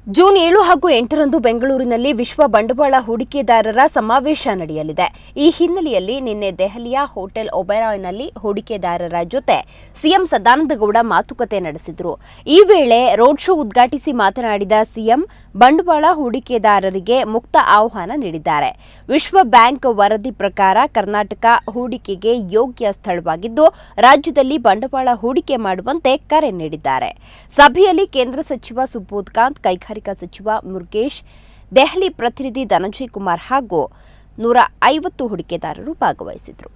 June 7 ಹಾಗೂ 8ರಂದು ಬೆಂಗಳೂರಿನಲ್ಲಿ ವಿಶ್ವ ಬಂಡವಾಳ ಹೂಡಿಕೆದಾರರ ಸಮಾವೇಶ ನಡೆಯಲಿದೆ. ಈ ಹಿನ್ನೆಲೆಯಲ್ಲಿ ನಿನ್ನೆ ದೆಹಲಿಯ ಹೋಟೆಲ್ ಒಬೆರಾಯ್ನಲ್ಲಿ ಹೂಡಿಕೆದಾರರ ಜೊತೆ ಸಿಎಂ ಸದಾನಂದಗೌಡ ಮಾತುಕತೆ ನಡೆಸಿದರು. ಈ ವೇಳೆ ರೋಡ್ ಶೋ ಉದ್ಘಾಟಿಸಿ ಮಾತನಾಡಿದ ಸಿಎಂ, ಬಂಡವಾಳ ಹೂಡಿಕೆದಾರರಿಗೆ ಮುಕ್ತ ಆಹ್ವಾನ ನೀಡಿದ್ದಾರೆ. ವಿಶ್ವ ಬ್ಯಾಂಕ್ ವರದಿ ಪ್ರಕಾರ ಕರ್ನಾಟಕ ಹೂಡಿಕೆಗೆ ಯೋಗ್ಯ ಸ್ಥಳವಾಗಿದ್ದು, ರಾಜ್ಯದಲ್ಲಿ ಬಂಡವಾಳ ಹೂಡಿಕೆ ಮಾಡುವಂತೆ ಕರೆ ನೀಡಿದ್ದಾರೆ. ಸಭೆಯಲ್ಲಿ ಕೇಂದ್ರ ಸಚಿವ ಸುಬೋಧ್ ಕಾಂತ್, ಕೈಗಾರಿಕಾ ಸಚಿವ ಮುರುಗೇಶ್, ದೆಹಲಿ ಪ್ರತಿನಿಧಿ ಧನಂಜಯ್ ಕುಮಾರ್ ಹಾಗೂ 150 ಹೂಡಿಕೆದಾರರು ಭಾಗವಹಿಸಿದರು.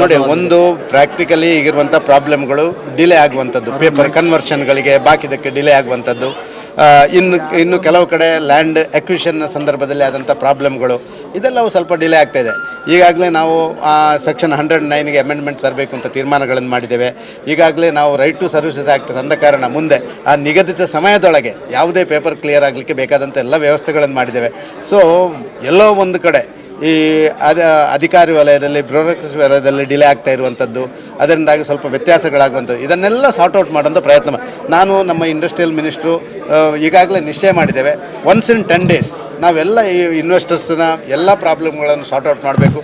ನೋಡಿ, ಒಂದು ಪ್ರಾಕ್ಟಿಕಲಿ ಈಗಿರುವಂಥ ಪ್ರಾಬ್ಲಮ್ಗಳು ಡಿಲೇ ಆಗುವಂಥದ್ದು, ಪೇಪರ್ ಕನ್ವರ್ಷನ್ಗಳಿಗೆ ಬಾಕಿದಕ್ಕೆ ಡಿಲೇ ಆಗುವಂಥದ್ದು, ಇನ್ನು ಕೆಲವು ಕಡೆ ಲ್ಯಾಂಡ್ ಅಕ್ವಿಷನ್ ಸಂದರ್ಭದಲ್ಲಿ ಆದಂಥ ಪ್ರಾಬ್ಲಮ್ಗಳು, ಇದೆಲ್ಲವೂ ಸ್ವಲ್ಪ ಡಿಲೇ ಆಗ್ತಾ ಇದೆ. ಈಗಾಗಲೇ ನಾವು ಸೆಕ್ಷನ್ 109ಗೆ ಅಮೆಂಡ್ಮೆಂಟ್ ತರಬೇಕು ಅಂತ ತೀರ್ಮಾನಗಳನ್ನು ಮಾಡಿದ್ದೇವೆ. ಈಗಾಗಲೇ ನಾವು ರೈಟ್ ಟು ಸರ್ವಿಸಸ್ ಆಕ್ಟ್ ತಂದ ಕಾರಣ ಮುಂದೆ ಆ ನಿಗದಿತ ಸಮಯದೊಳಗೆ ಯಾವುದೇ ಪೇಪರ್ ಕ್ಲಿಯರ್ ಆಗಲಿಕ್ಕೆ ಬೇಕಾದಂಥ ಎಲ್ಲ ವ್ಯವಸ್ಥೆಗಳನ್ನು ಮಾಡಿದ್ದೇವೆ. ಸೊ ಎಲ್ಲೋ ಒಂದು ಕಡೆ ಈ ಅಧಿಕಾರಿ ವಲಯದಲ್ಲಿ, ಬ್ಯೂರೋಕ್ರಸಿ ವಲಯದಲ್ಲಿ ಡಿಲೇ ಆಗ್ತಾ ಇರುವಂಥದ್ದು, ಅದರಿಂದಾಗಿ ಸ್ವಲ್ಪ ವ್ಯತ್ಯಾಸಗಳಾಗುವಂಥದ್ದು, ಇದನ್ನೆಲ್ಲ ಸಾರ್ಟ್ ಔಟ್ ಮಾಡುವಂಥ ಪ್ರಯತ್ನ ನಾನು ನಮ್ಮ ಇಂಡಸ್ಟ್ರಿಯಲ್ ಮಿನಿಸ್ಟ್ರು ಈಗಾಗಲೇ ನಿಶ್ಚಯ ಮಾಡಿದ್ದೇವೆ. ಒನ್ಸ್ ಇನ್ 10 days ನಾವೆಲ್ಲ ಈ ಇನ್ವೆಸ್ಟರ್ಸ್ನ ಎಲ್ಲ ಪ್ರಾಬ್ಲಮ್ಗಳನ್ನು ಸಾರ್ಟ್ ಔಟ್ ಮಾಡಬೇಕು.